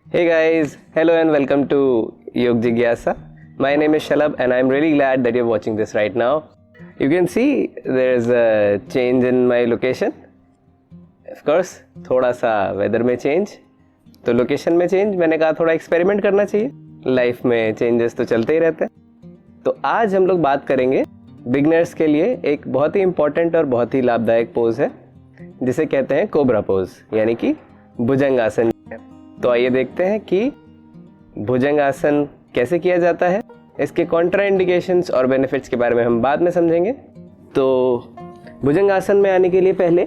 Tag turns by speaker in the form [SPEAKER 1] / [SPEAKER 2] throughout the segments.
[SPEAKER 1] Hey guys, hello and welcome to Bhujangasana. My name is Shalab and I'm really glad that you're watching this right now. You can see there's a change in my location. Of course, थोड़ा सा weather में change, तो location में change. मैंने कहा थोड़ा experiment करना चाहिए. Life में changes तो चलते ही रहते हैं. तो आज हम लोग बात करेंगे बिगनर्स के लिए एक बहुत ही important और बहुत ही लाभदायक पोज है जिसे कहते हैं कोबरा पोज यानी कि भुजंगासन. तो आइए देखते हैं कि भुजंगासन कैसे किया जाता है. इसके कॉन्ट्रा इंडिकेशंस और बेनिफिट्स के बारे में हम बाद में समझेंगे. तो भुजंगासन में आने के लिए पहले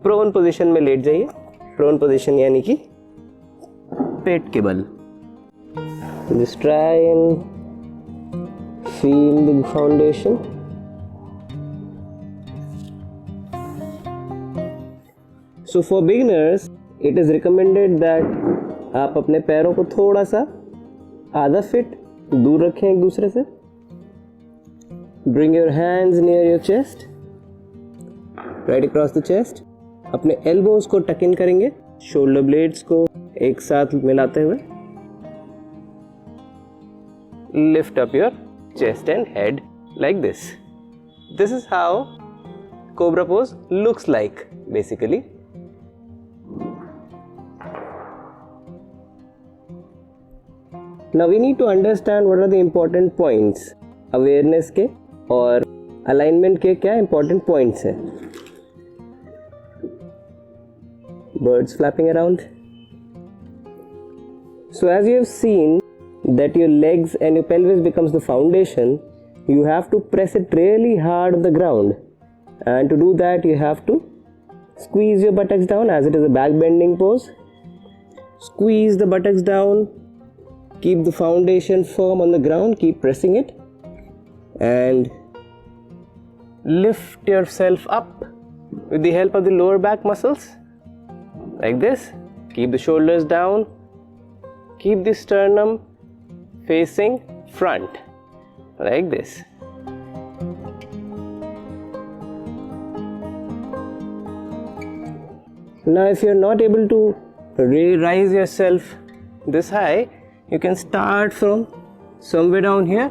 [SPEAKER 1] प्रोन पोजीशन में लेट जाइए. प्रोन पोजीशन यानी कि पेट के बल. Just try and feel the foundation. So for beginners it is recommended that आप अपने पैरों को थोड़ा सा आधा फीट दूर रखें एक दूसरे से. Bring your hands near your chest, right across the chest. अपने एल्बोज को टक इन करेंगे, शोल्डर ब्लेड्स को एक साथ मिलाते हुए. Lift up your chest and head like this. This is how cobra pose looks like basically. Now we need to understand what are the important points. Awareness के और alignment के क्या important points हैं. Birds flapping around. So as you have seen that your legs and your pelvis becomes the foundation, you have to press it really hard on the ground. And to do that you have to squeeze your buttocks down as it is a back bending pose. Squeeze the buttocks down. Keep the foundation firm on the ground, keep pressing it and lift yourself up with the help of the lower back muscles like this. Keep the shoulders down, keep the sternum facing front like this. Now if you are not able to raise yourself this high, you can start from somewhere down here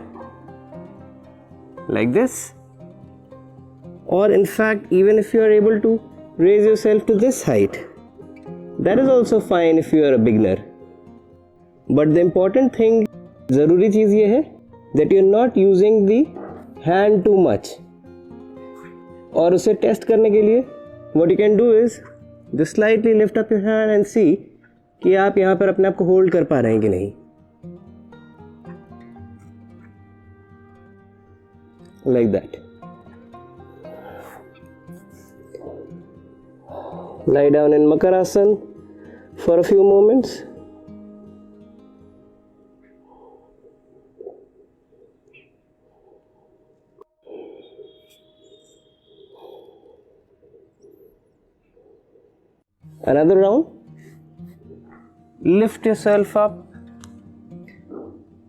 [SPEAKER 1] like this, or in fact even if you are able to raise yourself to this height, that is also fine if you are a beginner. But the important thing, ज़रूरी चीज़ ये है that you are not using the hand too much. और उसे test करने के लिए what you can do is just slightly lift up your hand and see कि आप यहाँ पर अपने आप को होल्ड कर पा रहे हैं कि नहीं. Like that. Lie down in Makarasana for a few moments. Another round. Lift yourself up.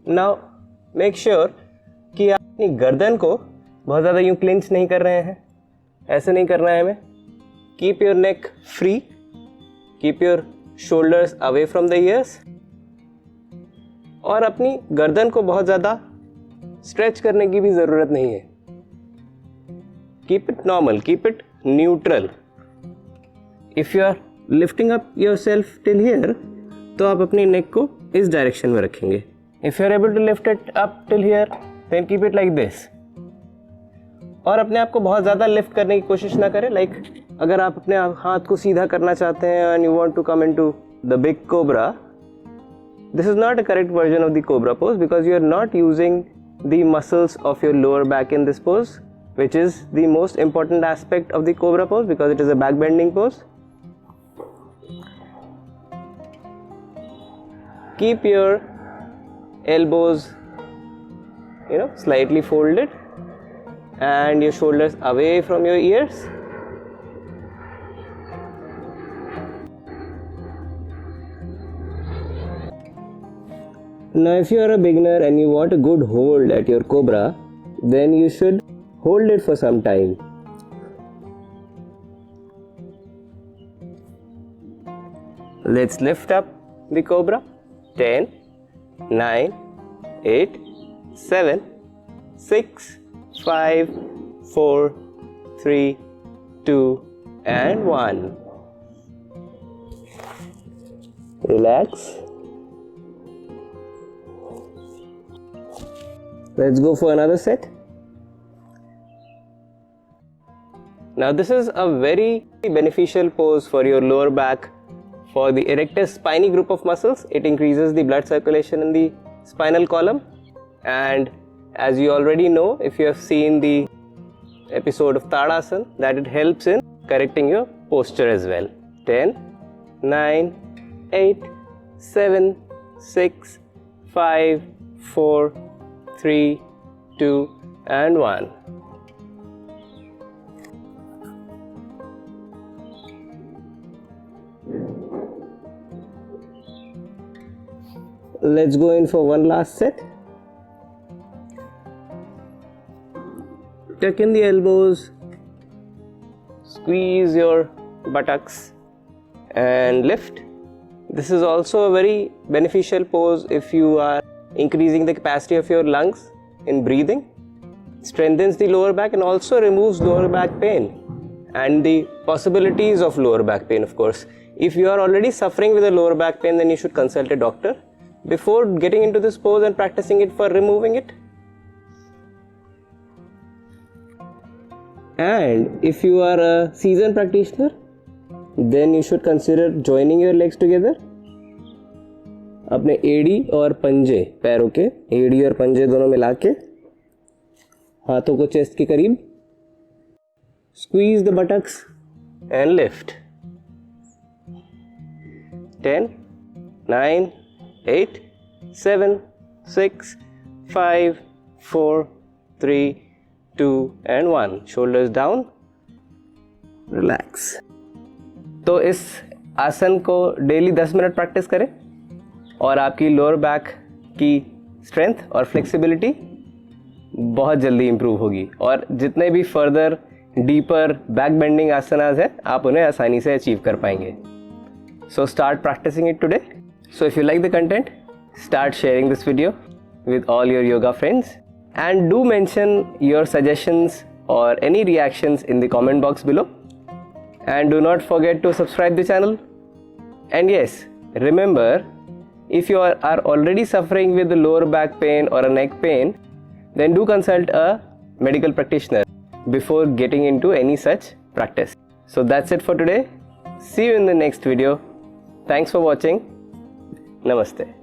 [SPEAKER 1] Now make sure कि आप अपनी गर्दन को बहुत ज़्यादा यूँ क्लिंच नहीं कर रहे हैं. ऐसे नहीं करना है हमें. Keep your neck free, keep your shoulders away from the years. और अपनी गर्दन को बहुत ज़्यादा स्ट्रेच करने की भी ज़रूरत नहीं है. Keep it normal, keep it neutral. If you are lifting up yourself till here, तो आप अपनी नेक को इस डायरेक्शन में रखेंगे. If you are able to lift it up till here, then keep it like this. और अपने आप को बहुत ज़्यादा लिफ्ट करने की कोशिश ना करें. लाइक अगर आप अपने हाथ को सीधा करना चाहते हैं and you want to come into the big cobra, this is not a correct version of the cobra pose because you are not using the muscles of your lower back in this pose, which is the most important aspect of the cobra pose because it is a back bending pose. Keep your elbows slightly folded and your shoulders away from your ears. Now if you are a beginner and you want a good hold at your cobra, then you should hold it for some time. Let's lift up the Cobra. 10, 9, 8, 7, 6, 5, 4, 3, 2 and 1. Relax. Let's go for another set. Now this is a very beneficial pose for your lower back, for the erectus spinae group of muscles. It increases the blood circulation in the spinal column, and as you already know, if you have seen the episode of Tadasana, that it helps in correcting your posture as well. 10, 9, 8, 7, 6, 5, 4, 3, 2 and 1. Let's go in for one last set. Tuck in the elbows, squeeze your buttocks and lift. This is also a very beneficial pose if you are increasing the capacity of your lungs in breathing. Strengthens the lower back and also removes lower back pain and the possibilities of lower back pain, of course. If you are already suffering with a lower back pain, then you should consult a doctor before getting into this pose and practicing it for removing it. And if you are a seasoned practitioner, then you should consider joining your legs together. अपने एड़ी और पंजे, पैरों के एड़ी और पंजे दोनों मिला के हाथों को चेस्ट के करीब, squeeze the buttocks and lift. 10, 9, 8, 7, 6, 5, 4, 3, 2 and 1. Shoulders down. Relax. तो इस आसन को डेली 10 मिनट प्रैक्टिस करें और आपकी लोअर बैक की स्ट्रेंथ और फ्लेक्सिबिलिटी बहुत जल्दी इंप्रूव होगी और जितने भी फर्दर डीपर बैक बेंडिंग आसनास हैं आप उन्हें आसानी से अचीव कर पाएंगे. So start practicing it today. So if you like the content, start sharing this video with all your yoga friends and do mention your suggestions or any reactions in the comment box below. And do not forget to subscribe the channel. And yes, remember, if you are already suffering with the lower back pain or a neck pain, then do consult a medical practitioner before getting into any such practice. So that's it for today. See you in the next video. Thanks for watching. Namaste.